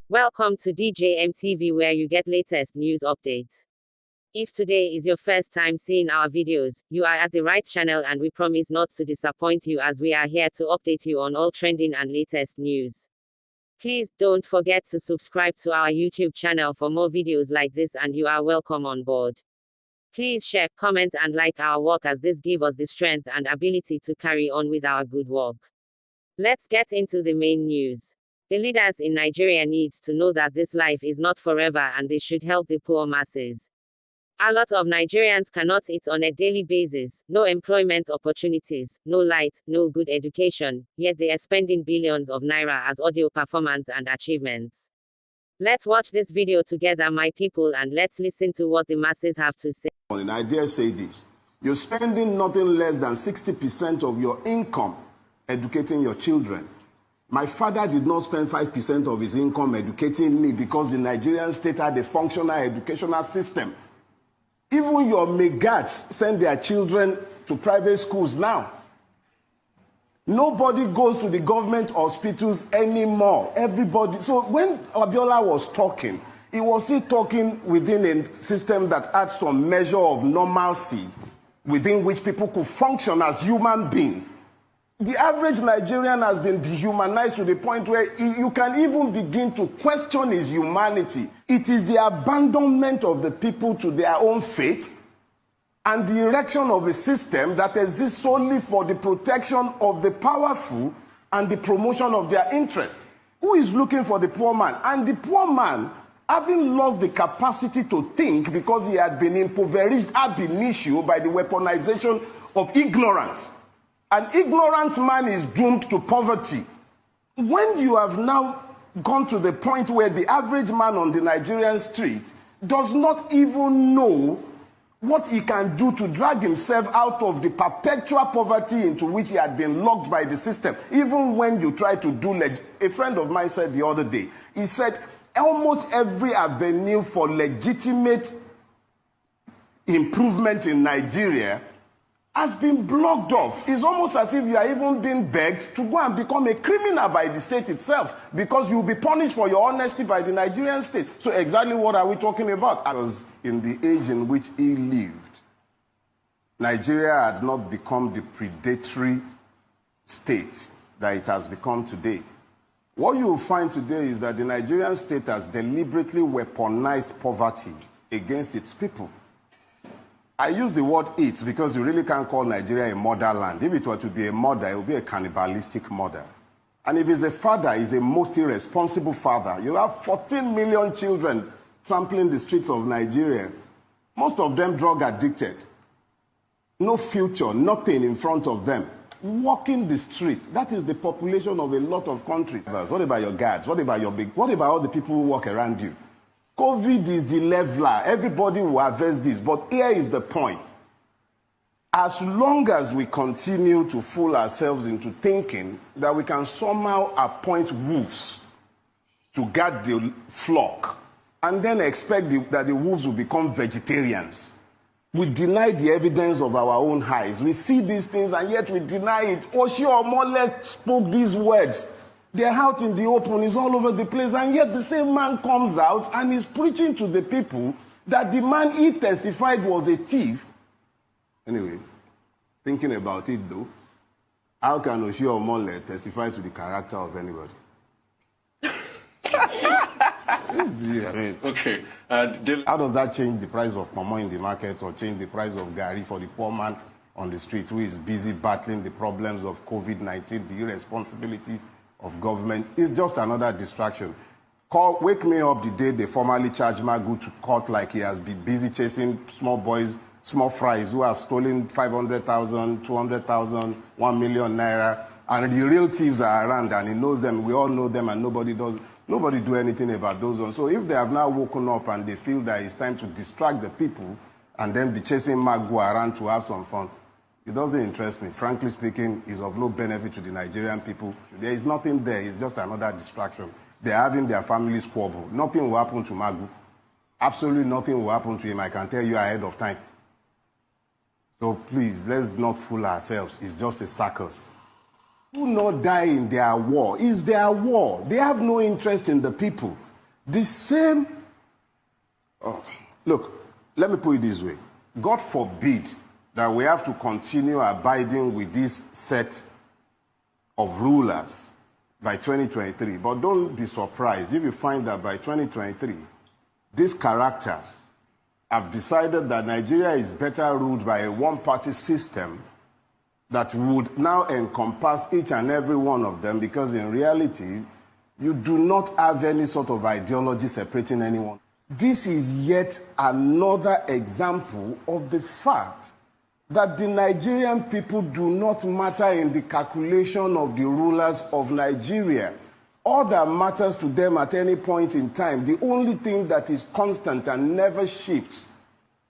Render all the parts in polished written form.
Welcome to DJM TV, where you get latest news updates. If today is your first time seeing our videos, you are at the right channel, and we promise not to disappoint you, as we are here to update you on all trending and latest news. Please don't forget to subscribe to our YouTube channel for more videos like this, and you are welcome on board. Please share, comment and like our work, as this gives us the strength and ability to carry on with our good work. Let's get into the main news. The leaders in Nigeria need to know that this life is not forever, and they should help the poor masses. A lot of Nigerians cannot eat on a daily basis, no employment opportunities, no light, no good education, yet they are spending billions of naira as audio performance and achievements. Let's watch this video together, my people, and let's listen to what the masses have to say. And I dare say this: you're spending nothing less than 60% of your income educating your children. My father did not spend 5% of his income educating me, because the Nigerian state had a functional educational system. Even your megats send their children to private schools now. Nobody goes to the government hospitals anymore. Everybody. So when Abiola was talking, he was still talking within a system that had some measure of normalcy, within which people could function as human beings. The average Nigerian has been dehumanized to the point where you can even begin to question his humanity. It is the abandonment of the people to their own fate and the erection of a system that exists solely for the protection of the powerful and the promotion of their interest. Who is looking for the poor man? And the poor man, having lost the capacity to think because he had been impoverished ab initio by the weaponization of ignorance. An ignorant man is doomed to poverty. When you have now gone to the point where the average man on the Nigerian street does not even know what he can do to drag himself out of the perpetual poverty into which he had been locked by the system, even when you try to do a friend of mine said the other day, he said almost every avenue for legitimate improvement in Nigeria has been blocked off. It's almost as if you are even being begged to go and become a criminal by the state itself, because you'll be punished for your honesty by the Nigerian state. So exactly what are we talking about? Because in the age in which he lived, Nigeria had not become the predatory state that it has become today. What you will find today is that the Nigerian state has deliberately weaponized poverty against its people. I use the word "it" because you really can't call Nigeria a motherland. If it were to be a mother, it would be a cannibalistic mother. And if it's a father, it's a most irresponsible father. You have 14 million children trampling the streets of Nigeria, most of them drug addicted. No future, nothing in front of them. Walking the street. That is the population of a lot of countries. What about your guards? What about all the people who walk around you? COVID is the leveler. Everybody will harvest this. But here is the point. As long as we continue to fool ourselves into thinking that we can somehow appoint wolves to guard the flock and then expect that the wolves will become vegetarians, we deny the evidence of our own eyes. We see these things and yet we deny it. Oshiomhole spoke these words. They're out in the open, it's all over the place, and yet the same man comes out and is preaching to the people that the man he testified was a thief. Anyway, thinking about it though, how can Oshiomhole testify to the character of anybody? Okay. How does that change the price of pomo in the market, or change the price of gari for the poor man on the street who is busy battling the problems of COVID-19, the irresponsibilities of government? It's just another distraction. Wake me up the day they formally charge Magu to court like he has been busy chasing small boys, small fries who have stolen 500,000, 200,000, 1 million naira, and the real thieves are around and he knows them. We all know them, and nobody do anything about those ones. So if they have now woken up and they feel that it's time to distract the people and then be chasing Magu around to have some fun, it doesn't interest me. Frankly speaking, it's of no benefit to the Nigerian people. There is nothing there. It's just another distraction. They're having their family squabble. Nothing will happen to Magu. Absolutely nothing will happen to him. I can tell you ahead of time. So please, let's not fool ourselves. It's just a circus. Do not die in their war. It's their war. They have no interest in the people. The same. Oh, look, let me put it this way. God forbid that we have to continue abiding with this set of rulers by 2023. But don't be surprised if you find that by 2023, these characters have decided that Nigeria is better ruled by a one-party system that would now encompass each and every one of them, because in reality, you do not have any sort of ideology separating anyone. This is yet another example of the fact that the Nigerian people do not matter in the calculation of the rulers of Nigeria. All that matters to them at any point in time, the only thing that is constant and never shifts,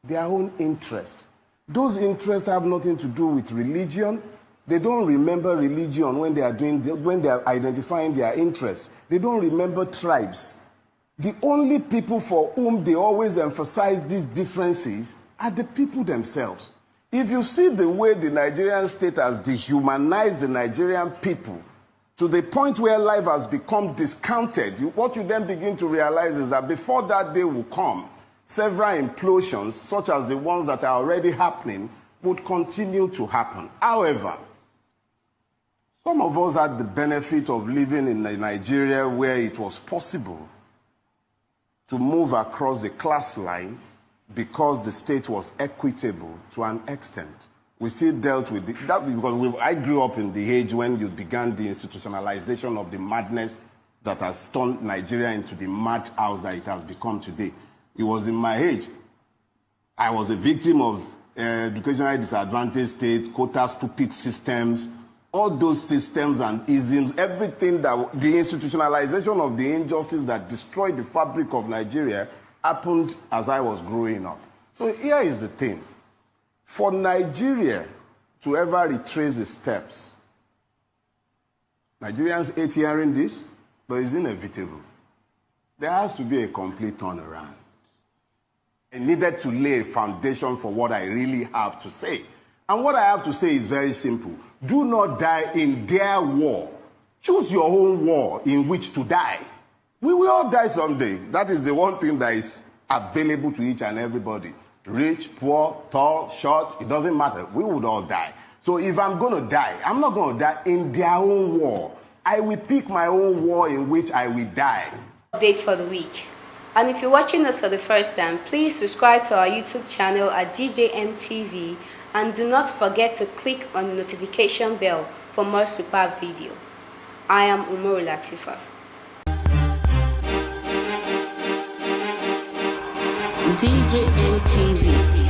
their own interest. Those interests have nothing to do with religion. They don't remember religion when they are identifying their interests. They don't remember tribes. The only people for whom they always emphasize these differences are the people themselves. If you see the way the Nigerian state has dehumanized the Nigerian people to the point where life has become discounted, what you then begin to realize is that before that day will come, several implosions, such as the ones that are already happening, would continue to happen. However, some of us had the benefit of living in Nigeria where it was possible to move across the class line because the state was equitable to an extent. We still dealt with that because I grew up in the age when you began the institutionalization of the madness that has turned Nigeria into the madhouse that it has become today. It was in my age. I was a victim of educationally disadvantaged state, quota stupid systems, all those systems and isms, everything that the institutionalization of the injustice that destroyed the fabric of Nigeria happened as I was growing up. So here is the thing. For Nigeria to ever retrace its steps, Nigerians hate hearing this, but it's inevitable. There has to be a complete turnaround. I needed to lay a foundation for what I really have to say. And what I have to say is very simple. Do not die in their war. Choose your own war in which to die. We will all die someday. That is the one thing that is available to each and everybody. Rich, poor, tall, short, it doesn't matter. We would all die. So if I'm going to die, I'm not going to die in their own war. I will pick my own war in which I will die. Update for the week. And if you're watching us for the first time, please subscribe to our YouTube channel at DJN TV and do not forget to click on the notification bell for more superb video. I am Umaru Latifa. DJN TV.